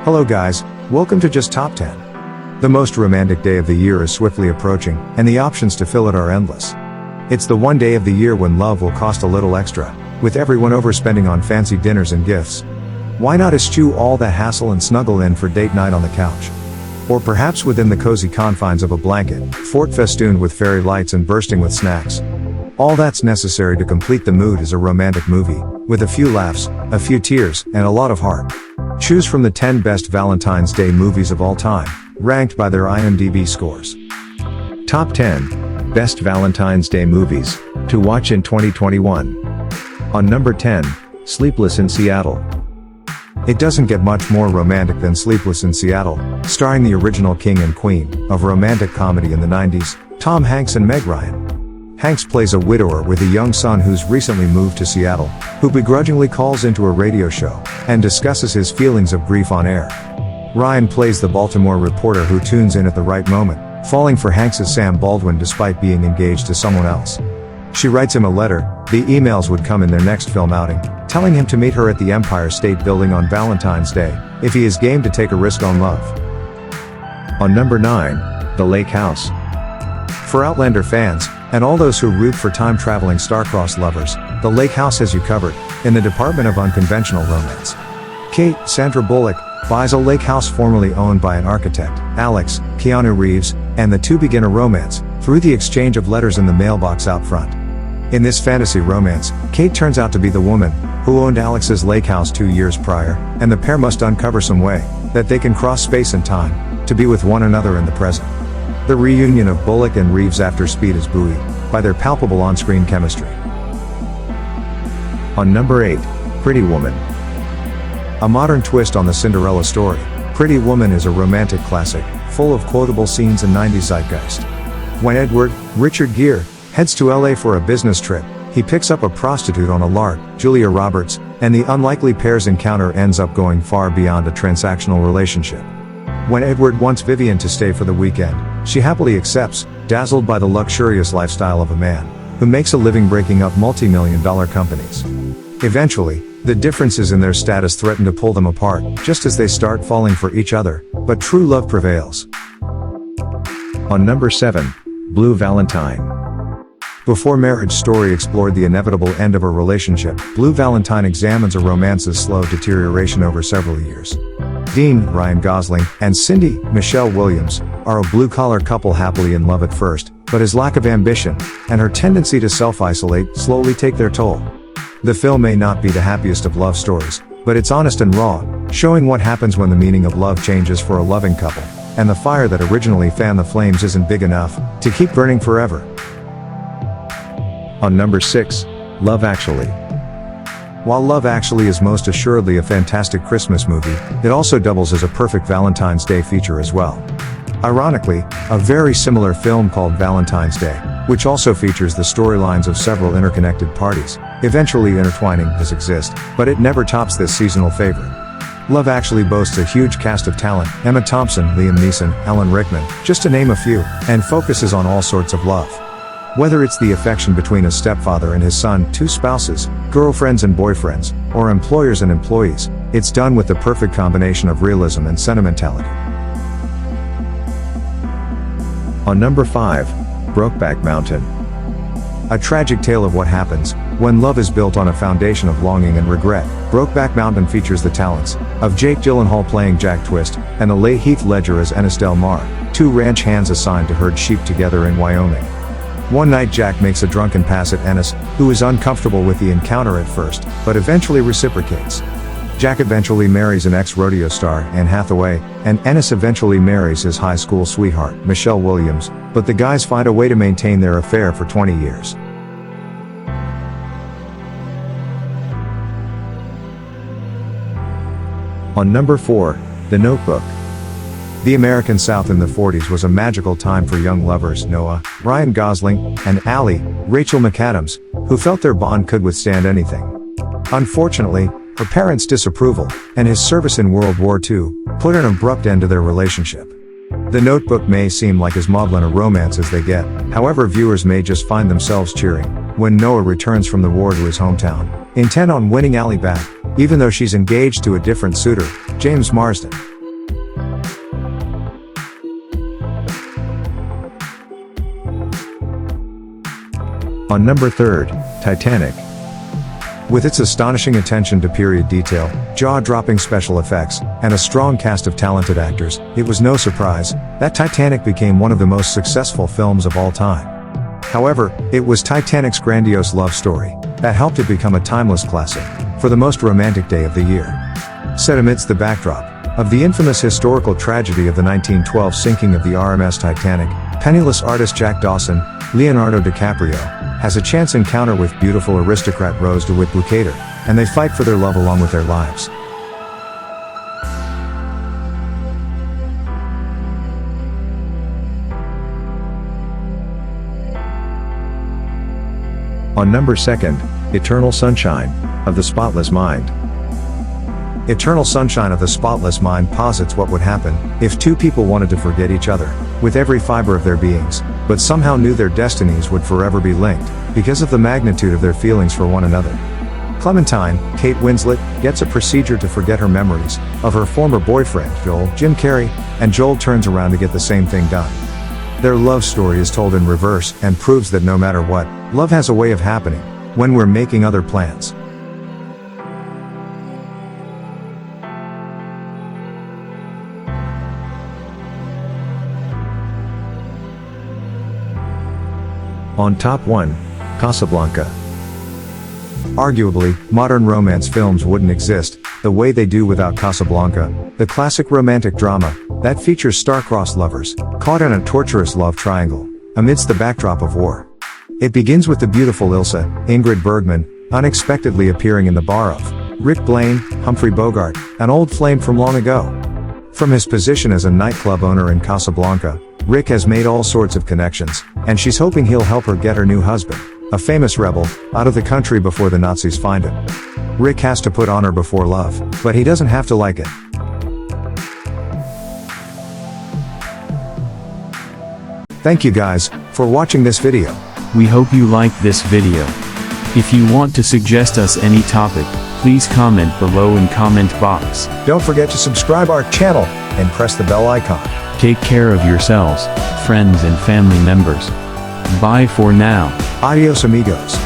Hello guys, welcome to Just Top 10. The most romantic day of the year is swiftly approaching, and the options to fill it are endless. It's the one day of the year when love will cost a little extra, with everyone overspending on fancy dinners and gifts. Why not eschew all the hassle and snuggle in for date night on the couch? Or perhaps within the cozy confines of a blanket, fort festooned with fairy lights and bursting with snacks. All that's necessary to complete the mood is a romantic movie, with a few laughs, a few tears, and a lot of heart. Choose from the 10 best Valentine's Day movies of all time, ranked by their IMDb scores. Top 10 Best Valentine's Day Movies to Watch in 2021. On number 10, Sleepless in Seattle. It doesn't get much more romantic than Sleepless in Seattle, starring the original king and queen of romantic comedy in the 90s, Tom Hanks and Meg Ryan. Hanks plays a widower with a young son who's recently moved to Seattle, who begrudgingly calls into a radio show and discusses his feelings of grief on air. Ryan plays the Baltimore reporter who tunes in at the right moment, falling for Hanks' Sam Baldwin despite being engaged to someone else. She writes him a letter. The emails would come in their next film outing, telling him to meet her at the Empire State Building on Valentine's Day, if he is game to take a risk on love. On number 9, The Lake House. For Outlander fans, and all those who root for time-traveling star-crossed lovers, The Lake House has you covered, in the department of unconventional romance. Kate, Sandra Bullock, buys a lake house formerly owned by an architect, Alex, Keanu Reeves, and the two begin a romance, through the exchange of letters in the mailbox out front. In this fantasy romance, Kate turns out to be the woman who owned Alex's lake house 2 years prior, and the pair must uncover some way that they can cross space and time to be with one another in the present. The reunion of Bullock and Reeves after Speed is buoyed by their palpable on-screen chemistry. On number 8, Pretty Woman. A modern twist on the Cinderella story, Pretty Woman is a romantic classic, full of quotable scenes and 90s zeitgeist. When Edward, Richard Gere, heads to LA for a business trip, he picks up a prostitute on a lark, Julia Roberts, and the unlikely pair's encounter ends up going far beyond a transactional relationship. When Edward wants Vivian to stay for the weekend, she happily accepts, dazzled by the luxurious lifestyle of a man who makes a living breaking up multi-million-dollar companies. Eventually, the differences in their status threaten to pull them apart, just as they start falling for each other, but true love prevails. On number 7, Blue Valentine. Before Marriage Story explored the inevitable end of a relationship, Blue Valentine examines a romance's slow deterioration over several years. Dean, Ryan Gosling, and Cindy, Michelle Williams, are a blue-collar couple happily in love at first, but his lack of ambition and her tendency to self-isolate slowly take their toll. The film may not be the happiest of love stories, but it's honest and raw, showing what happens when the meaning of love changes for a loving couple, and the fire that originally fanned the flames isn't big enough to keep burning forever. On number 6, Love Actually. While Love Actually is most assuredly a fantastic Christmas movie, it also doubles as a perfect Valentine's Day feature as well. Ironically, a very similar film called Valentine's Day, which also features the storylines of several interconnected parties, eventually intertwining, does exist, but it never tops this seasonal favorite. Love Actually boasts a huge cast of talent: Emma Thompson, Liam Neeson, Alan Rickman, just to name a few, and focuses on all sorts of love. Whether it's the affection between a stepfather and his son, two spouses, girlfriends and boyfriends, or employers and employees, it's done with the perfect combination of realism and sentimentality. On number 5, Brokeback Mountain. A tragic tale of what happens when love is built on a foundation of longing and regret, Brokeback Mountain features the talents of Jake Gyllenhaal playing Jack Twist, and the late Heath Ledger as Ennis Del Mar, two ranch hands assigned to herd sheep together in Wyoming. One night Jack makes a drunken pass at Ennis, who is uncomfortable with the encounter at first, but eventually reciprocates. Jack eventually marries an ex-rodeo star, Anne Hathaway, and Ennis eventually marries his high school sweetheart, Michelle Williams, but the guys find a way to maintain their affair for 20 years. On number 4, The Notebook. The American South in the 40s was a magical time for young lovers Noah, Ryan Gosling, and Allie, Rachel McAdams, who felt their bond could withstand anything. Unfortunately, her parents' disapproval, and his service in World War II, put an abrupt end to their relationship. The Notebook may seem like as maudlin a romance as they get, however viewers may just find themselves cheering when Noah returns from the war to his hometown, intent on winning Allie back, even though she's engaged to a different suitor, James Marsden. On number 3rd, Titanic. With its astonishing attention to period detail, jaw-dropping special effects, and a strong cast of talented actors, it was no surprise that Titanic became one of the most successful films of all time. However, it was Titanic's grandiose love story that helped it become a timeless classic for the most romantic day of the year. Set amidst the backdrop of the infamous historical tragedy of the 1912 sinking of the RMS Titanic, penniless artist Jack Dawson, Leonardo DiCaprio, has a chance encounter with beautiful aristocrat Rose DeWitt Bukater, and they fight for their love along with their lives. On number 2nd, Eternal Sunshine of the Spotless Mind. Eternal Sunshine of the Spotless Mind posits what would happen if two people wanted to forget each other with every fiber of their beings, but somehow knew their destinies would forever be linked because of the magnitude of their feelings for one another. Clementine, Kate Winslet, gets a procedure to forget her memories of her former boyfriend, Joel, Jim Carrey, and Joel turns around to get the same thing done. Their love story is told in reverse and proves that no matter what, love has a way of happening when we're making other plans. On top 1, Casablanca. Arguably, modern romance films wouldn't exist the way they do without Casablanca, the classic romantic drama that features star-crossed lovers caught in a torturous love triangle amidst the backdrop of war. It begins with the beautiful Ilsa, Ingrid Bergman, unexpectedly appearing in the bar of Rick Blaine, Humphrey Bogart, an old flame from long ago. From his position as a nightclub owner in Casablanca, Rick has made all sorts of connections, and she's hoping he'll help her get her new husband, a famous rebel, out of the country before the Nazis find him. Rick has to put honor before love, but he doesn't have to like it. Thank you guys for watching this video. We hope you liked this video. If you want to suggest us any topic, please comment below in comment box. Don't forget to subscribe our channel and press the bell icon. Take care of yourselves, friends and family members. Bye for now. Adios amigos.